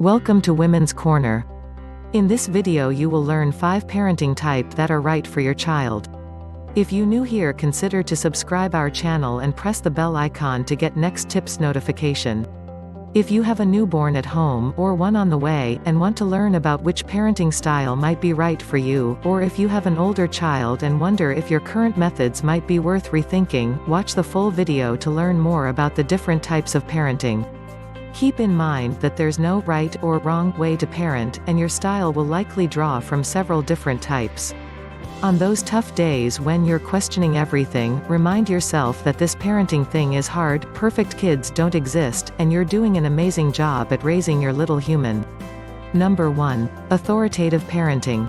Welcome to Women's Corner. In this video you will learn 5 parenting types that are right for your child. If you new here, consider to subscribe our channel and press the bell icon to get next tips notification. If you have a newborn at home or one on the way and want to learn about which parenting style might be right for you, or if you have an older child and wonder if your current methods might be worth rethinking, watch the full video to learn more about the different types of parenting. Keep in mind that there's no right or wrong way to parent, and your style will likely draw from several different types. On those tough days when you're questioning everything, remind yourself that this parenting thing is hard, perfect kids don't exist, and you're doing an amazing job at raising your little human. Number 1. Authoritative parenting.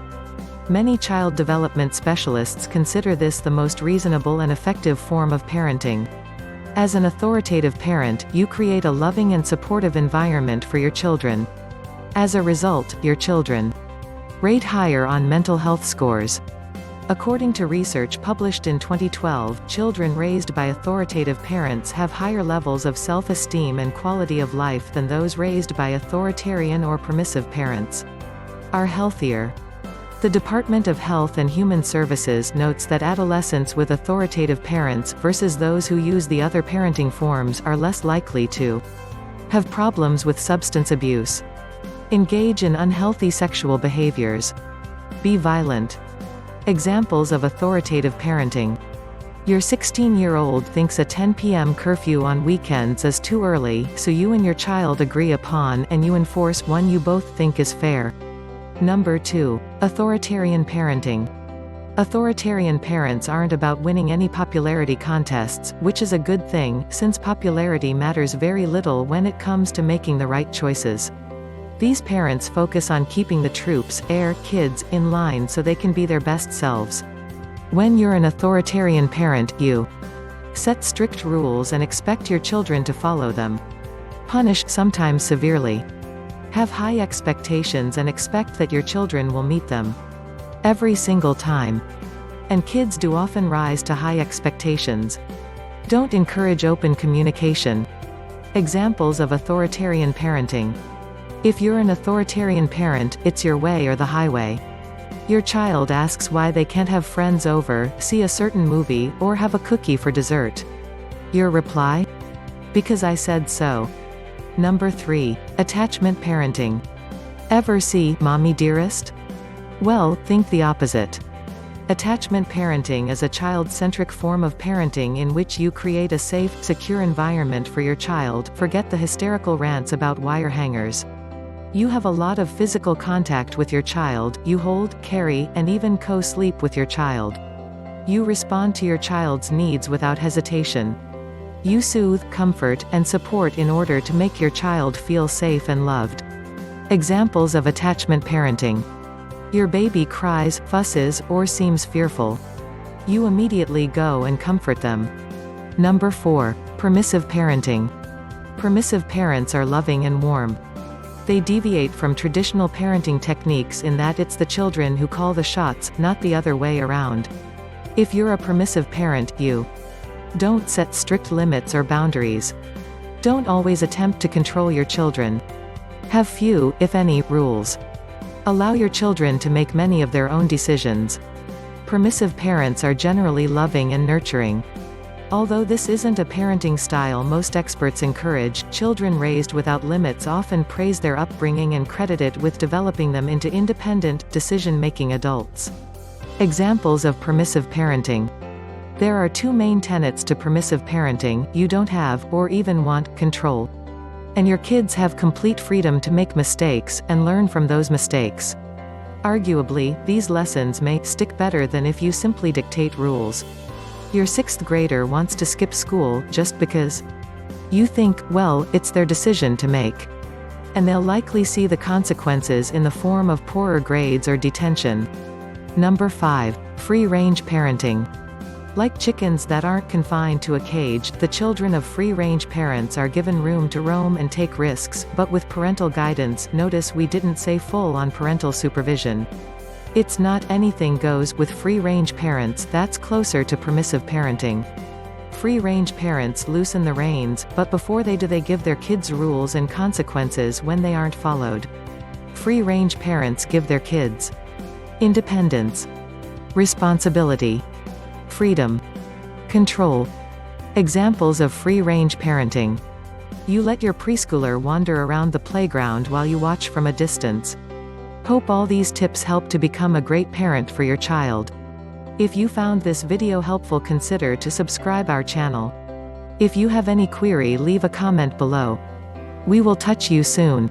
Many child development specialists consider this the most reasonable and effective form of parenting. As an authoritative parent, you create a loving and supportive environment for your children. As a result, your children rate higher on mental health scores. According to research published in 2012, children raised by authoritative parents have higher levels of self-esteem and quality of life than those raised by authoritarian or permissive parents. Are healthier. The Department of Health and Human Services notes that adolescents with authoritative parents versus those who use the other parenting forms are less likely to have problems with substance abuse, engage in unhealthy sexual behaviors, be violent. Examples of authoritative parenting. Your 16-year-old thinks a 10 p.m. curfew on weekends is too early, so you and your child agree upon and you enforce one you both think is fair. Number 2. Authoritarian parenting. Authoritarian parents aren't about winning any popularity contests, which is a good thing, since popularity matters very little when it comes to making the right choices. These parents focus on keeping the troops, kids, in line so they can be their best selves. When you're an authoritarian parent, you set strict rules and expect your children to follow them. Punish, sometimes severely. Have high expectations and expect that your children will meet them every single time. And kids do often rise to high expectations. Don't encourage open communication. Examples of authoritarian parenting. If you're an authoritarian parent, it's your way or the highway. Your child asks why they can't have friends over, see a certain movie, or have a cookie for dessert. Your reply? Because I said so. Number 3. Attachment parenting. Ever see Mommy Dearest? Well, think the opposite. Attachment parenting is a child-centric form of parenting in which you create a safe, secure environment for your child. Forget the hysterical rants about wire hangers. You have a lot of physical contact with your child, you hold, carry, and even co-sleep with your child. You respond to your child's needs without hesitation. You soothe, comfort, and support in order to make your child feel safe and loved. Examples of attachment parenting. Your baby cries, fusses, or seems fearful. You immediately go and comfort them. Number 4. Permissive parenting. Permissive parents are loving and warm. They deviate from traditional parenting techniques in that it's the children who call the shots, not the other way around. If you're a permissive parent, you don't set strict limits or boundaries. Don't always attempt to control your children. Have few, if any, rules. Allow your children to make many of their own decisions. Permissive parents are generally loving and nurturing. Although this isn't a parenting style most experts encourage, children raised without limits often praise their upbringing and credit it with developing them into independent, decision-making adults. Examples of permissive parenting. There are 2 main tenets to permissive parenting: you don't have, or even want, control. And your kids have complete freedom to make mistakes, and learn from those mistakes. Arguably, these lessons may stick better than if you simply dictate rules. Your 6th grader wants to skip school, just because. You think, well, it's their decision to make. And they'll likely see the consequences in the form of poorer grades or detention. Number 5. Free-range parenting. Like chickens that aren't confined to a cage, the children of free-range parents are given room to roam and take risks, but with parental guidance. Notice we didn't say full on parental supervision. It's not anything goes with free-range parents, that's closer to permissive parenting. Free-range parents loosen the reins, but before they do they give their kids rules and consequences when they aren't followed. Free-range parents give their kids independence, responsibility, freedom, control. Examples of free-range parenting. You let your preschooler wander around the playground while you watch from a distance. Hope all these tips help to become a great parent for your child. If you found this video helpful, consider to subscribe our channel. If you have any query, leave a comment below. We will touch you soon.